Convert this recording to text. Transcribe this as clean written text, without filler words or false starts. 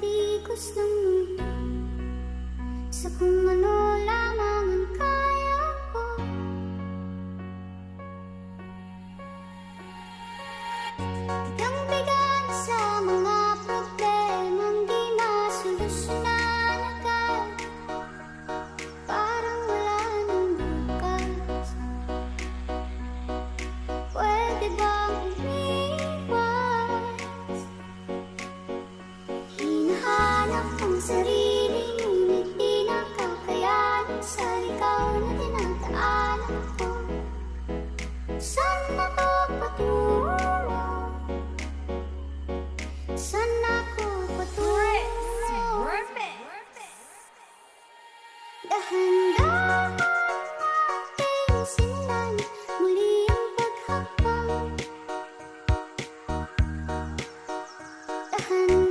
paligos ng mundo, sa kung ano lamang ang kaya ko. Bigang-bigang sa mga problemang di masolusyonan agad, parang wala nang bukas. Pwede bang umiwas? Hinahanap ang sarili, ngunit di nakakayanan sa ikaw na dinadaanan ko. Saan ako patungo? Saan ako patungo? Dahan-dahan nating simulan muli ang paghakbang. Dahan